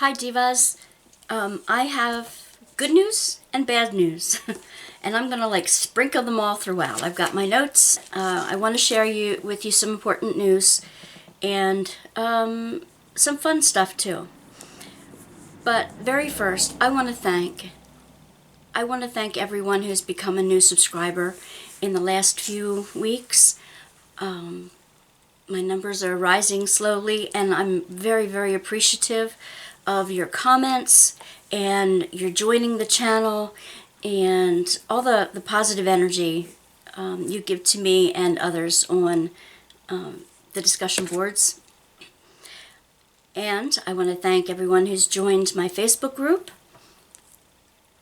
Hi Divas, I have good news and bad news and I'm gonna sprinkle them all throughout. I've got my notes. I want to share with you some important news and some fun stuff too. But very first, I want to thank everyone who's become a new subscriber in the last few weeks. My numbers are rising slowly, and I'm very, very appreciative of your comments and your joining the channel and all the positive energy you give to me and others on the discussion boards. And I want to thank everyone who's joined my Facebook group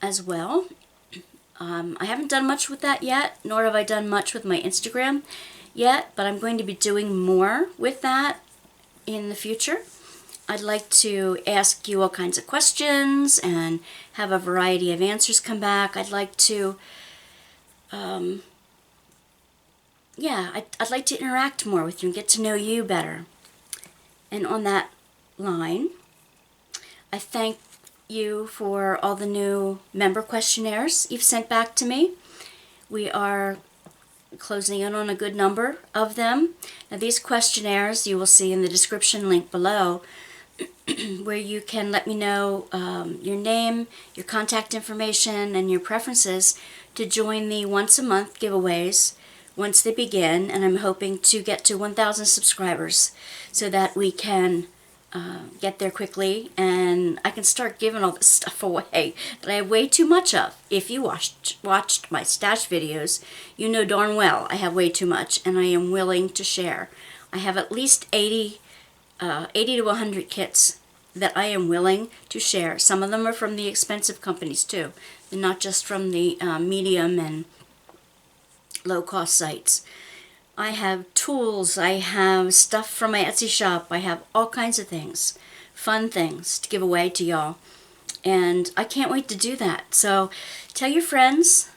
as well. I haven't done much with that yet, nor have I done much with my Instagram yet, but I'm going to be doing more with that in the future. I'd like to ask you all kinds of questions and have a variety of answers come back. I'd like to, I'd like to interact more with you and get to know you better. And on that line, I thank you for all the new member questionnaires you've sent back to me. We are closing in on a good number of them. Now these questionnaires you will see in the description link below where you can let me know your name, your contact information, and your preferences to join the once a month giveaways once they begin, and I'm hoping to get to 1,000 subscribers so that we can get there quickly and I can start giving all this stuff away that I have way too much of. If you watched my stash videos, you know darn well I have way too much and I am willing to share. I have at least 80 to 100 kits that I am willing to share. Some of them are from the expensive companies too. They're not just from the medium and low-cost sites. I have tools, I have stuff from my Etsy shop, I have all kinds of things, fun things to give away to y'all. And I can't wait to do that. So tell your friends,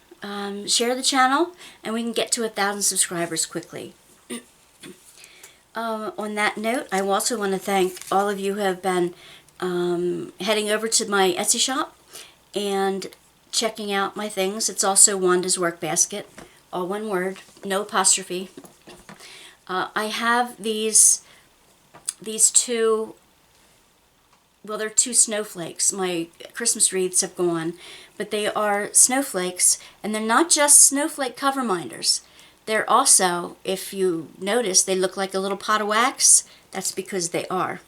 share the channel, and we can get to 1,000 subscribers quickly. On that note, I also want to thank all of you who have been heading over to my Etsy shop and checking out my things. It's also Wanda's Workbasket, all one word, no apostrophe. I have these two, well, they're two snowflakes. My Christmas wreaths have gone, but they are snowflakes, and they're not just snowflake cover minders. They're also, if you notice, they look like a little pot of wax. That's because they are.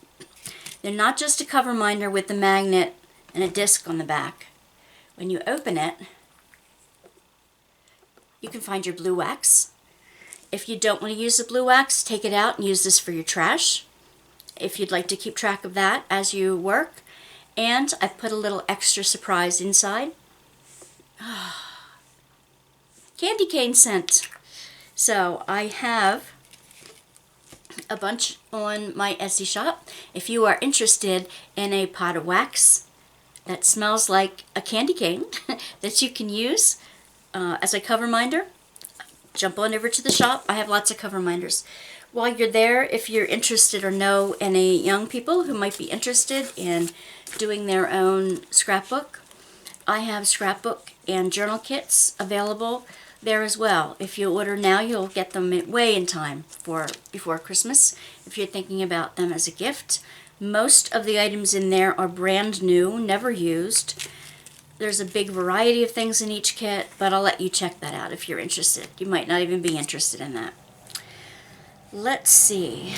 They're not just a cover minder with the magnet and a disc on the back. When you open it, you can find your blue wax. If you don't want to use the blue wax, take it out and use this for your trash, if you'd like to keep track of that as you work. And I put a little extra surprise inside. Candy cane scent. So I have a bunch on my Etsy shop. If you are interested in a pot of wax that smells like a candy cane that you can use as a cover minder, jump on over to the shop. I have lots of cover minders. While you're there, if you're interested or know any young people who might be interested in doing their own scrapbook, I have scrapbook and journal kits available there as well. If you order now, you'll get them way in time for before Christmas if you're thinking about them as a gift. Most of the items in there are brand new, never used. There's a big variety of things in each kit, but I'll let you check that out if you're interested. You might not even be interested in that. Let's see.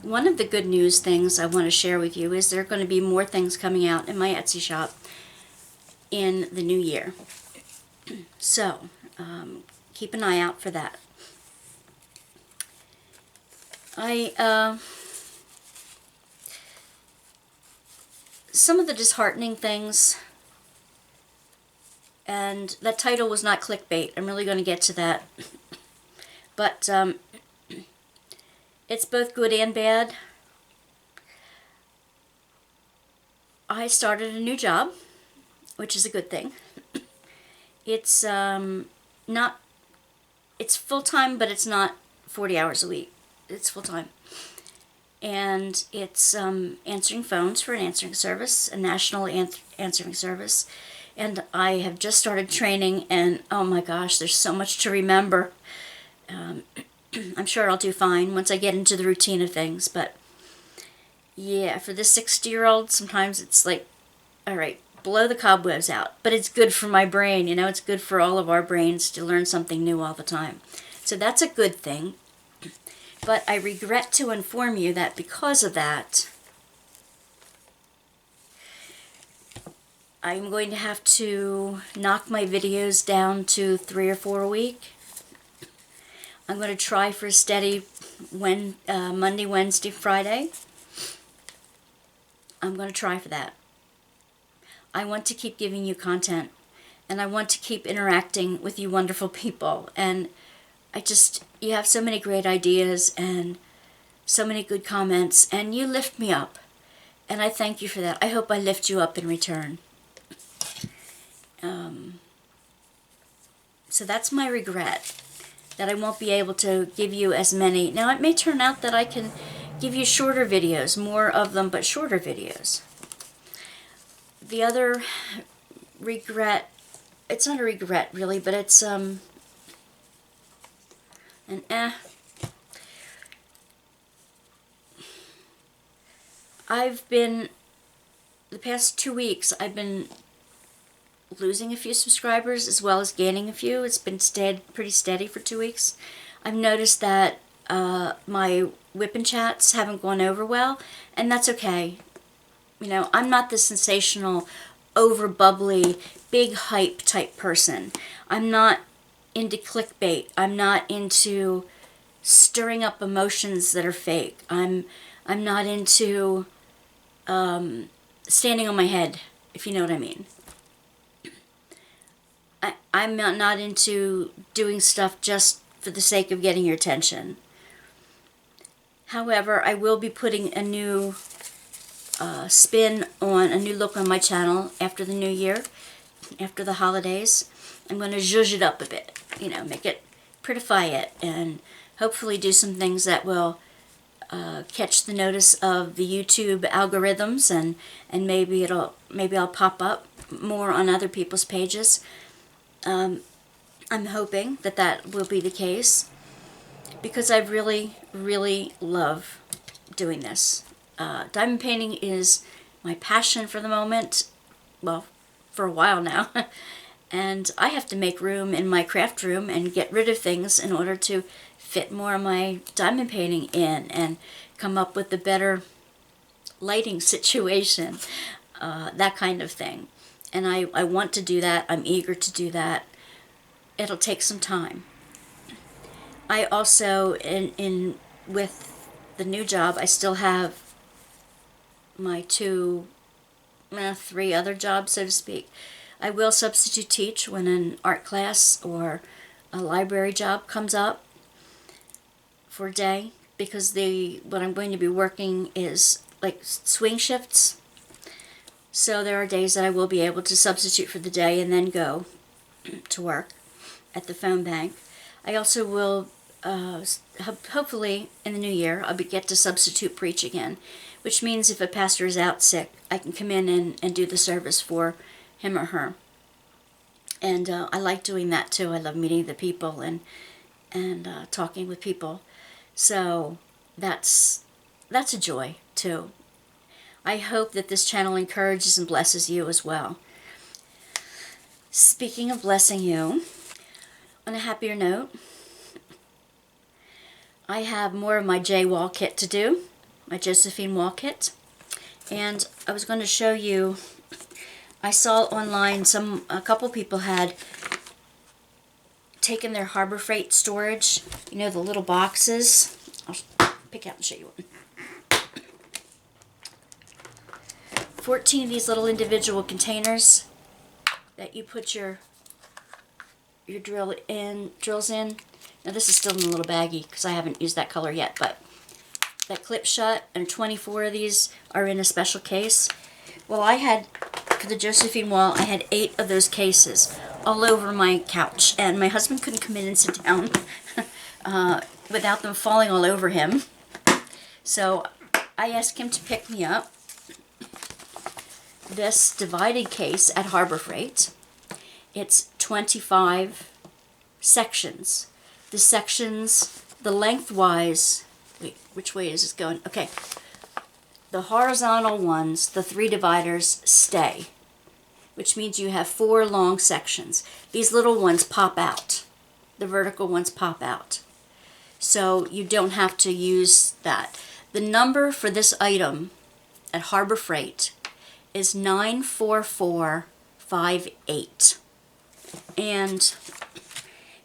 One of the good news things I want to share with you is there are going to be more things coming out in my Etsy shop in the new year. So, keep an eye out for that. Some of the disheartening things, and that title was not clickbait. I'm really going to get to that. But it's both good and bad. I started a new job, which is a good thing. It's it's full-time, but it's not 40 hours a week. It's full-time. and it's answering phones for an answering service, a national answering service. And I have just started training, and oh my gosh, there's so much to remember. I'm sure I'll do fine once I get into the routine of things, but yeah, for this 60-year-old, sometimes it's like, all right, blow the cobwebs out. But it's good for my brain, you know, it's good for all of our brains to learn something new all the time. So that's a good thing. But I regret to inform you that because of that, I'm going to have to knock my videos down to 3 or 4 a week. I'm going to try for a steady Monday, Wednesday, Friday. I'm going to try for that. I want to keep giving you content, and I want to keep interacting with you wonderful people. And you have so many great ideas and so many good comments, and you lift me up. And I thank you for that. I hope I lift you up in return. So that's my regret, that I won't be able to give you as many. Now, it may turn out that I can give you shorter videos, more of them, but shorter videos. The other regret, it's not a regret really, but it's the past 2 weeks, I've been losing a few subscribers as well as gaining a few. It's been pretty steady for 2 weeks. I've noticed that my whip and chats haven't gone over well, and that's okay. You know, I'm not the sensational, over bubbly, big hype type person. I'm not into clickbait. I'm not into stirring up emotions that are fake. I'm not into standing on my head, if you know what I mean. I'm not into doing stuff just for the sake of getting your attention. However, I will be putting a new spin on, a new look on my channel after the new year, after the holidays. I'm going to zhuzh it up a bit, you know, make it, prettify it, and hopefully do some things that will catch the notice of the YouTube algorithms, and maybe I'll pop up more on other people's pages. I'm hoping that will be the case, because I really, really love doing this. Diamond painting is my passion for the moment, well, for a while now, and I have to make room in my craft room and get rid of things in order to fit more of my diamond painting in and come up with a better lighting situation, that kind of thing. And I want to do that. I'm eager to do that. It'll take some time. I also, with the new job, I still have my 3 other jobs, so to speak. I will substitute teach when an art class or a library job comes up for a day, because what I'm going to be working is like swing shifts. So there are days that I will be able to substitute for the day and then go to work at the phone bank. I also will, hopefully in the new year, I'll get to substitute preach again, which means if a pastor is out sick, I can come in and do the service for him or her. And I like doing that too. I love meeting the people and talking with people. So that's a joy too. I hope that this channel encourages and blesses you as well. Speaking of blessing you, on a happier note, I have more of my J wall kit to do, my Josephine wall kit. And I was going to show you, I saw online a couple people had taken their Harbor Freight storage, you know, the little boxes. I'll pick out and show you one. 14 of these little individual containers that you put your drills in. Now this is still in a little baggie because I haven't used that color yet, but that clip shut, and 24 of these are in a special case. Well, I had, for the Josephine wall, I had 8 of those cases all over my couch, and my husband couldn't come in and sit down without them falling all over him. So I asked him to pick me up this divided case at Harbor Freight. It's 25 sections. The sections, the lengthwise, wait, which way is this going? Okay. The horizontal ones, the 3 dividers, stay, which means you have 4 long sections. These little ones pop out. The vertical ones pop out. So you don't have to use that. The number for this item at Harbor Freight is 94458. And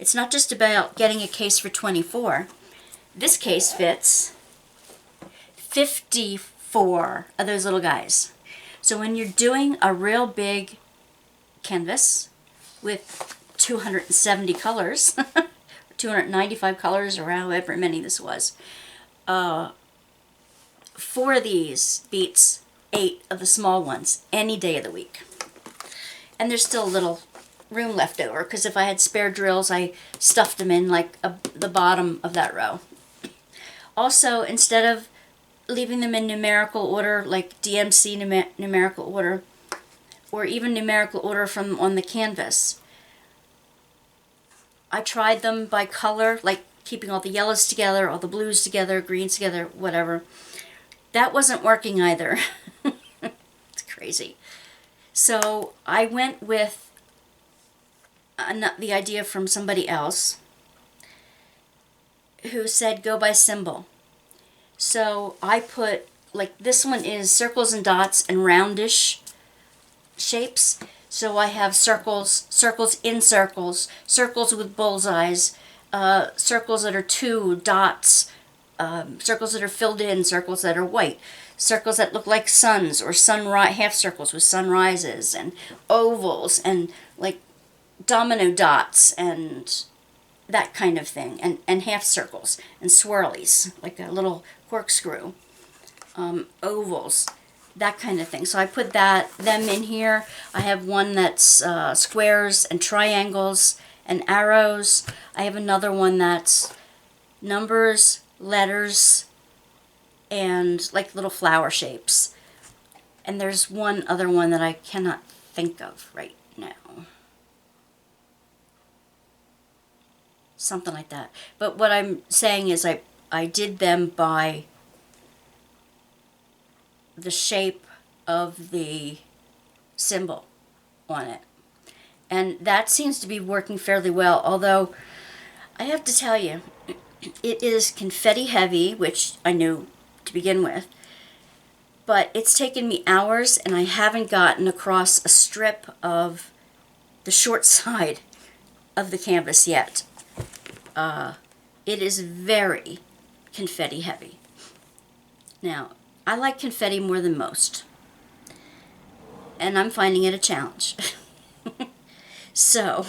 it's not just about getting a case for 24. This case fits 54 of those little guys. So when you're doing a real big canvas with 270 colors, 295 colors, or however many this was, 4 of these beats 8 of the small ones any day of the week. And there's still a little room left over, because if I had spare drills, I stuffed them in like the bottom of that row. Also, instead of leaving them in numerical order, like DMC numerical order, or even numerical order from on the canvas, I tried them by color, like keeping all the yellows together, all the blues together, greens together, whatever. That wasn't working either. It's crazy. So I went with the idea from somebody else who said go by symbol. So I put, like, this one is circles and dots and roundish shapes. So I have circles, circles in circles, circles with bullseyes, circles that are 2 dots, circles that are filled in, circles that are white, circles that look like suns, or sunrise, half circles with sunrises, and ovals, and like domino dots, and that kind of thing, and half circles, and swirlies, like a little corkscrew, ovals, that kind of thing. So I put them in here. I have one that's squares and triangles and arrows. I have another one that's numbers, letters, and like little flower shapes. And there's one other one that I cannot think of right now. Something like that. But what I'm saying is I did them by the shape of the symbol on it. And that seems to be working fairly well, although I have to tell you, it is confetti heavy, which I knew to begin with, but it's taken me hours and I haven't gotten across a strip of the short side of the canvas yet. It is very confetti heavy. Now, I like confetti more than most, and I'm finding it a challenge. So,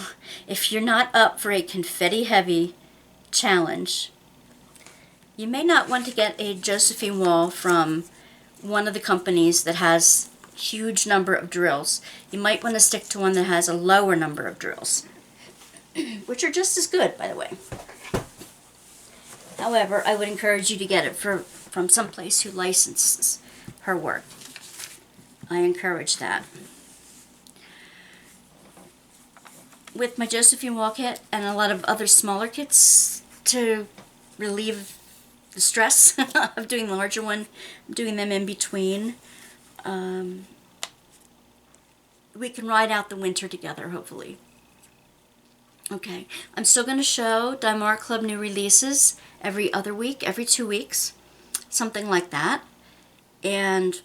if you're not up for a confetti heavy challenge, you may not want to get a Josephine wall from one of the companies that has a huge number of drills. You might want to stick to one that has a lower number of drills, which are just as good, by the way. However, I would encourage you to get it from someplace who licenses her work. I encourage that. With my Josephine wall kit and a lot of other smaller kits to relieve the stress of doing the larger one, doing them in between, we can ride out the winter together, hopefully. Okay, I'm still going to show Diamar Club new releases every other week, every 2 weeks, something like that. And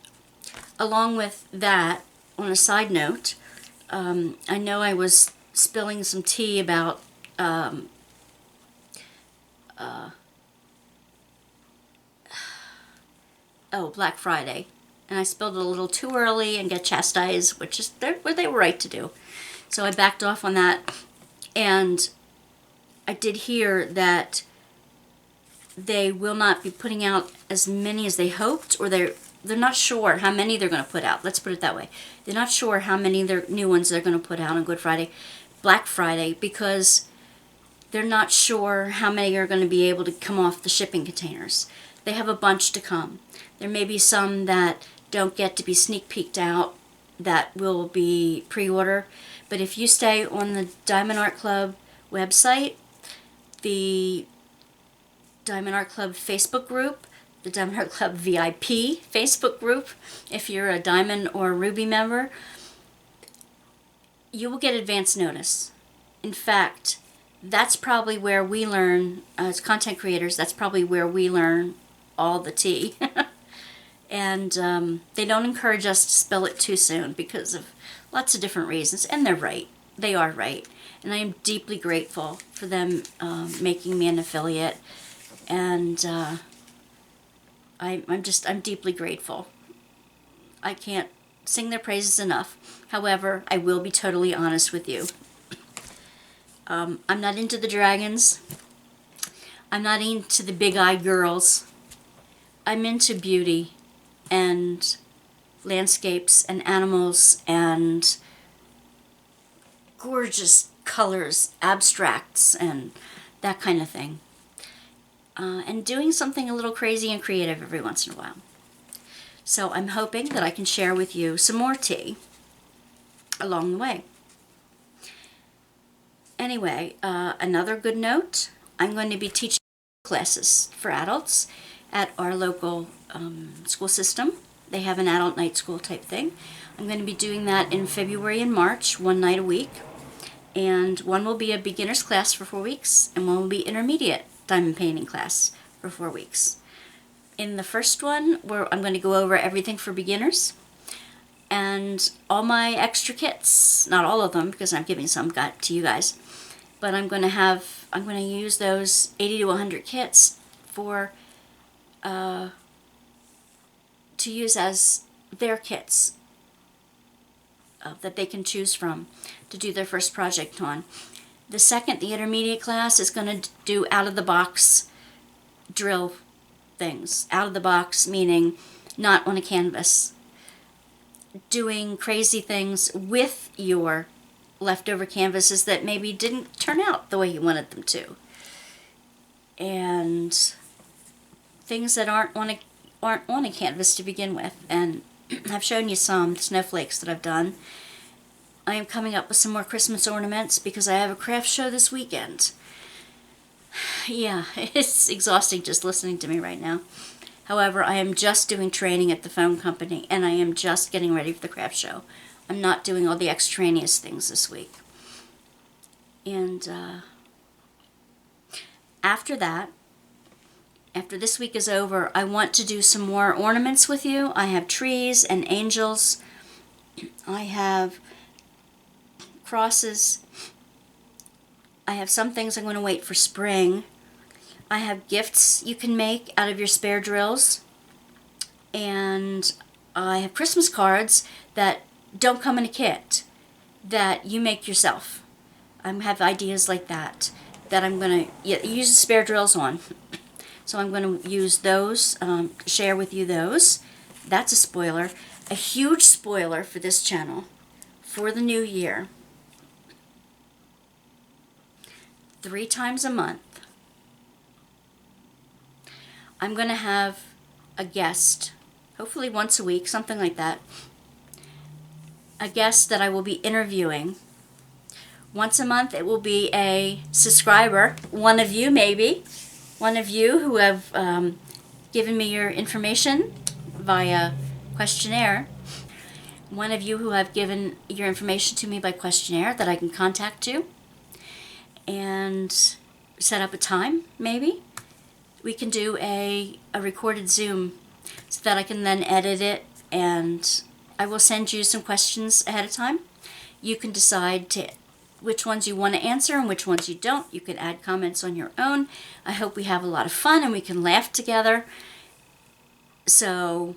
along with that, on a side note, I know I was spilling some tea about Black Friday, and I spilled it a little too early and got chastised, which is what they were right to do. So I backed off on that, and I did hear that they will not be putting out as many as they hoped, or they're not sure how many they're going to put out. Let's put it that way. They're not sure how many new ones they're going to put out on Black Friday, because they're not sure how many are going to be able to come off the shipping containers. They have a bunch to come. There may be some that don't get to be sneak peeked out that will be pre-order. But if you stay on the Diamond Art Club website, the Diamond Art Club Facebook group, the Diamond Art Club VIP Facebook group, if you're a Diamond or Ruby member, you will get advance notice. In fact, that's probably where we learn, as content creators, that's probably where we learn all the tea. And they don't encourage us to spill it too soon because of lots of different reasons. And they're right. They are right. And I am deeply grateful for them making me an affiliate. And I'm deeply grateful. I can't sing their praises enough. However, I will be totally honest with you. I'm not into the dragons. I'm not into the big-eyed girls. I'm into beauty and landscapes and animals and gorgeous colors, abstracts, and that kind of thing. And doing something a little crazy and creative every once in a while. So I'm hoping that I can share with you some more tea along the way. Anyway, another good note, I'm going to be teaching classes for adults at our local school system. They have an adult night school type thing. I'm going to be doing that in February and March, one night a week. And one will be a beginner's class for 4 weeks, and one will be intermediate diamond painting class for 4 weeks. In the first one, I'm going to go over everything for beginners. And all my extra kits, not all of them because I'm giving some to you guys, but I'm going to use those 80 to 100 kits for to use as their kits that they can choose from to do their first project on. The intermediate class, is going to do out-of-the-box drill things. Out of the box meaning not on a canvas. Doing crazy things with your leftover canvases that maybe didn't turn out the way you wanted them to. And things that aren't on a canvas to begin with. And I've shown you some snowflakes that I've done. I am coming up with some more Christmas ornaments because I have a craft show this weekend. Yeah, it's exhausting just listening to me right now. However, I am just doing training at the phone company, and I am just getting ready for the craft show. I'm not doing all the extraneous things this week. And after that, after this week is over, I want to do some more ornaments with you. I have trees and angels. I have crosses. I have some things I'm going to wait for spring. I have gifts you can make out of your spare drills. And I have Christmas cards that don't come in a kit, that you make yourself. I have ideas like that I'm going to use the spare drills on. So I'm going to use those, share with you those. That's a spoiler. A huge spoiler for this channel for the new year. 3 times a month, I'm going to have a guest, hopefully once a week, something like that. A guest that I will be interviewing. Once a month, it will be a subscriber, one of you maybe, one of you who have given me your information via questionnaire. One of you who have given your information to me by questionnaire that I can contact you and set up a time, maybe. We can do a recorded Zoom so that I can then edit it, and I will send you some questions ahead of time. You can decide which ones you want to answer and which ones you don't. You can add comments on your own. I hope we have a lot of fun and we can laugh together. So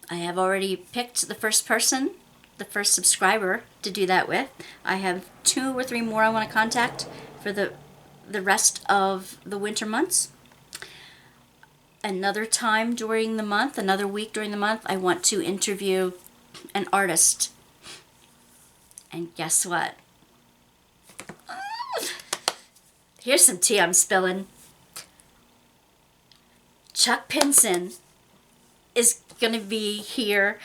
I have already picked the first person, the first subscriber to do that with. I have 2 or 3 more I want to contact for the rest of the winter months. Another time during the month, another week during the month, I want to interview an artist. And guess what? Here's some tea I'm spilling. Chuck Pinson is going to be here,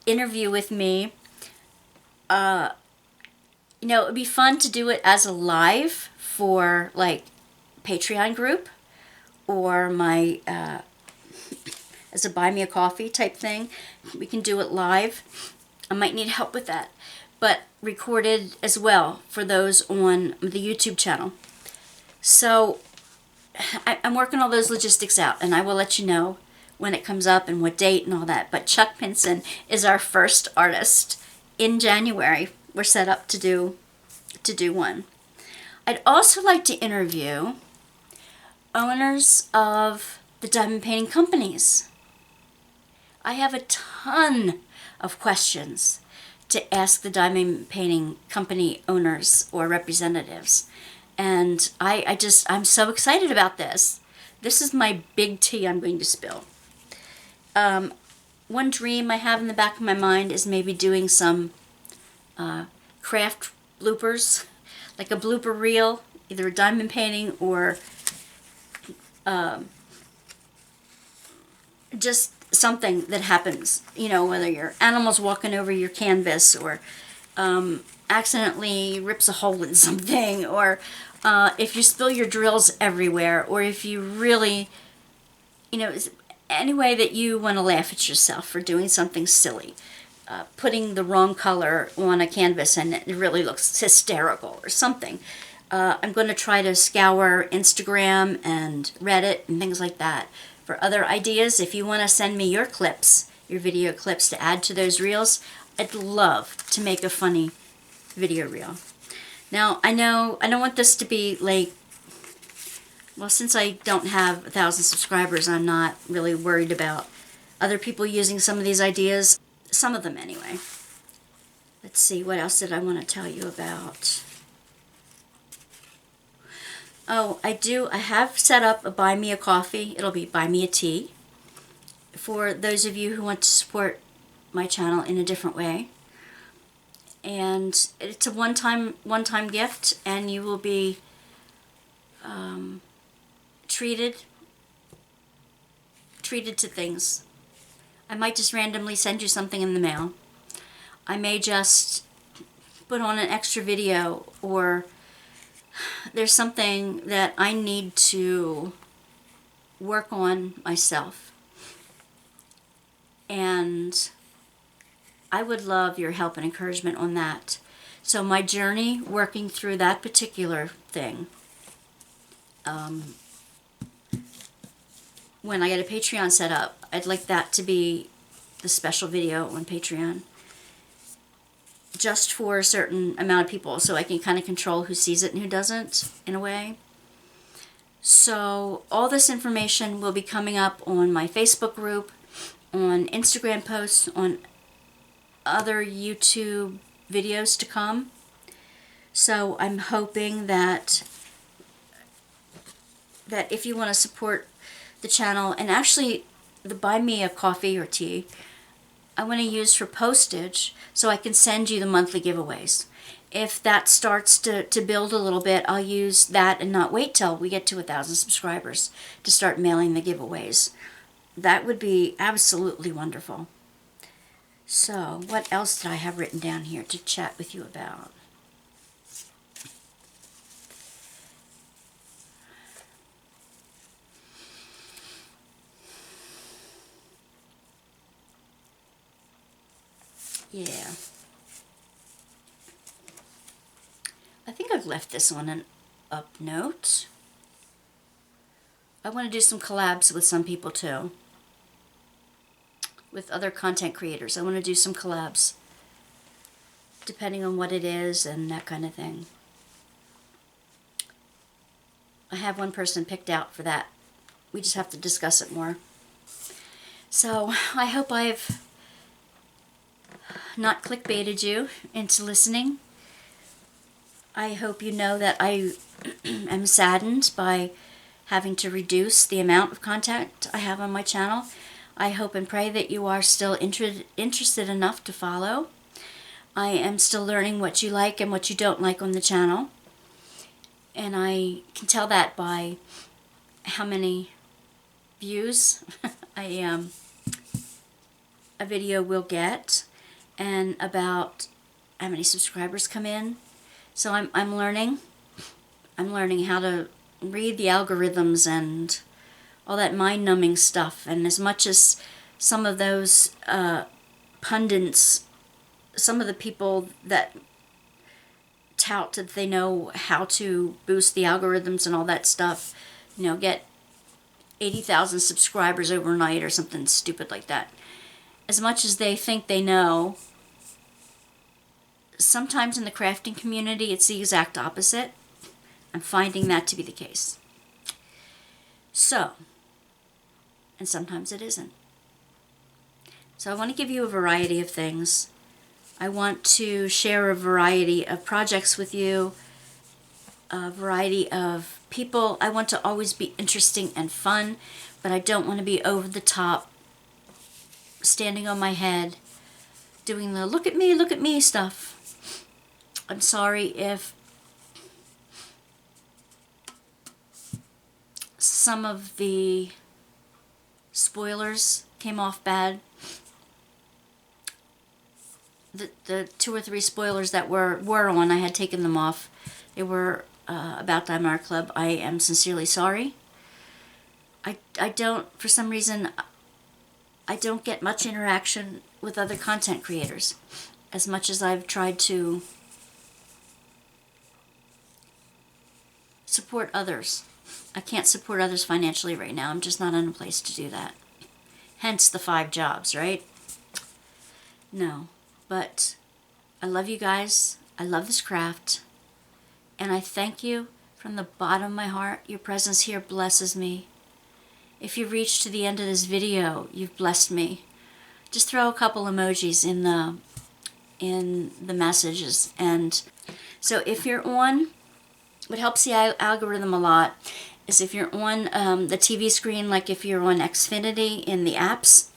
interview with me. You know, it would be fun to do it as a live for like Patreon group or my as a buy me a coffee type thing. We can do it live. I might need help with that, but recorded as well for those on the YouTube channel. So I'm working all those logistics out, and I will let you know when it comes up and what date and all that. But Chuck Pinson is our first artist in January. We're set up to do one. I'd also like to interview owners of the diamond painting companies. I have a ton of questions to ask the diamond painting company owners or representatives. And I'm so excited about this. This is my big tea I'm going to spill. One dream I have in the back of my mind is maybe doing some craft bloopers, like a blooper reel, either a diamond painting or just something that happens, you know, whether your animal's walking over your canvas or accidentally rips a hole in something, or if you spill your drills everywhere, or if you really, you know, any way that you want to laugh at yourself for doing something silly. Putting the wrong color on a canvas and it really looks hysterical or something. I'm going to try to scour Instagram and Reddit and things like that for other ideas. If you want to send me your clips, your video clips to add to those reels, I'd love to make a funny video reel. Now, I know I don't want this to be like, well, since I don't have 1,000 subscribers, I'm not really worried about other people using some of these ideas. Some of them anyway. Let's see, what else did I want to tell you about? Oh, I have set up a buy me a coffee. It'll be buy me a tea for those of you who want to support my channel in a different way. And it's a one-time gift, and you will be treated to things. I might just randomly send you something in the mail. I may just put on an extra video, or there's something that I need to work on myself. And I would love your help and encouragement on that. So my journey working through that particular thing, when I get a Patreon set up, I'd like that to be the special video on Patreon, just for a certain amount of people, so I can kind of control who sees it and who doesn't, in a way. So all this information will be coming up on my Facebook group, on Instagram posts, on other YouTube videos to come. So I'm hoping that if you want to support the channel, and actually the buy me a coffee or tea, I want to use for postage so I can send you the monthly giveaways. If that starts to build a little bit, I'll use that and not wait till we get to 1,000 subscribers to start mailing the giveaways. That would be absolutely wonderful. So, what else did I have written down here to chat with you about? Yeah. I think I've left this on an up note. I want to do some collabs with some people too. With other content creators. I want to do some collabs. Depending on what it is and that kind of thing. I have one person picked out for that. We just have to discuss it more. So, I hope I've not clickbaited you into listening. I hope you know that I am saddened by having to reduce the amount of content I have on my channel. I hope and pray that you are still interested enough to follow. I am still learning what you like and what you don't like on the channel. And I can tell that by how many views I a video will get and about how many subscribers come in. So I'm learning. I'm learning how to read the algorithms and all that mind-numbing stuff. And as much as some of those pundits, some of the people that tout that they know how to boost the algorithms and all that stuff, you know, get 80,000 subscribers overnight or something stupid like that. As much as they think they know, sometimes in the crafting community it's the exact opposite. I'm finding that to be the case. So, and sometimes it isn't. So I want to give you a variety of things. I want to share a variety of projects with you, a variety of people. I want to always be interesting and fun, but I don't want to be over the top, standing on my head, doing the look at me stuff. I'm sorry if some of the spoilers came off bad. The 2 or 3 spoilers that were on, I had taken them off. They were about Diamond Art Club. I am sincerely sorry. I don't, for some reason, I don't get much interaction with other content creators as much as I've tried to support others. I can't support others financially right now. I'm just not in a place to do that. Hence the 5 jobs, right? No. But I love you guys. I love this craft. And I thank you from the bottom of my heart. Your presence here blesses me. If you've reached to the end of this video, you've blessed me. Just throw a couple emojis in the messages. And so if you're on, what helps the algorithm a lot is if you're on the TV screen, like if you're on Xfinity in the apps,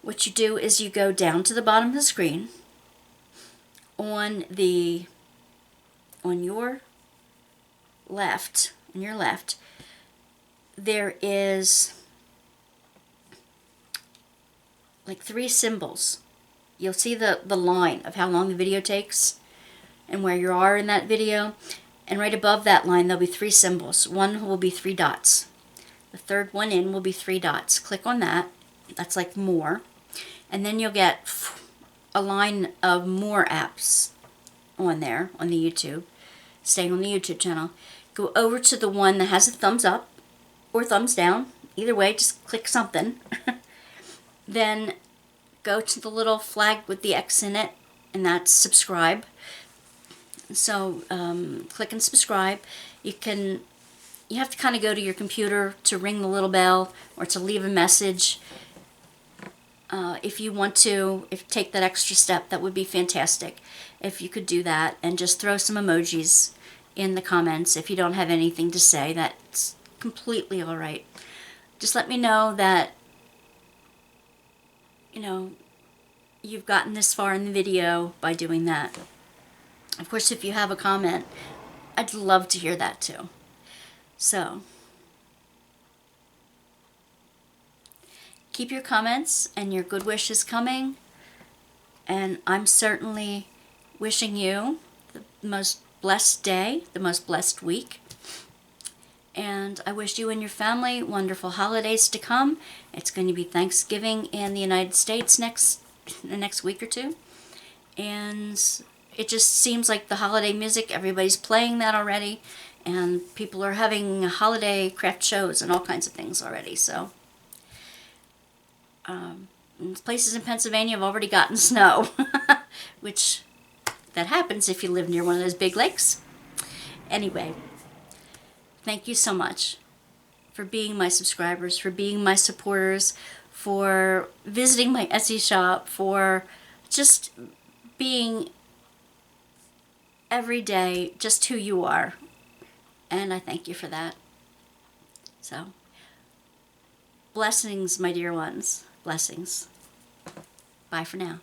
what you do is you go down to the bottom of the screen. On your left, there is like 3 symbols. You'll see the line of how long the video takes and where you are in that video. And right above that line, there'll be 3 symbols. One will be 3 dots. The third one in will be 3 dots. Click on that. That's like more. And then you'll get a line of more apps on there, on the YouTube. Staying on the YouTube channel. Go over to the one that has a thumbs up or thumbs down. Either way, just click something. Then go to the little flag with the X in it, and that's subscribe. So click and subscribe. You have to kind of go to your computer to ring the little bell or to leave a message. If you want to, take that extra step, that would be fantastic. If you could do that and just throw some emojis in the comments. If you don't have anything to say, that's completely all right. Just let me know that, you know, you've gotten this far in the video by doing that. Of course, if you have a comment, I'd love to hear that too. So, keep your comments and your good wishes coming. And I'm certainly wishing you the most blessed day, the most blessed week. And I wish you and your family wonderful holidays to come. It's going to be Thanksgiving in the United States the next week or two. And it just seems like the holiday music, everybody's playing that already. And people are having holiday craft shows and all kinds of things already. So, places in Pennsylvania have already gotten snow, which that happens if you live near one of those big lakes. Anyway, thank you so much for being my subscribers, for being my supporters, for visiting my Etsy shop, for just being every day just who you are. And I thank you for that. So, blessings, my dear ones. Blessings. Bye for now.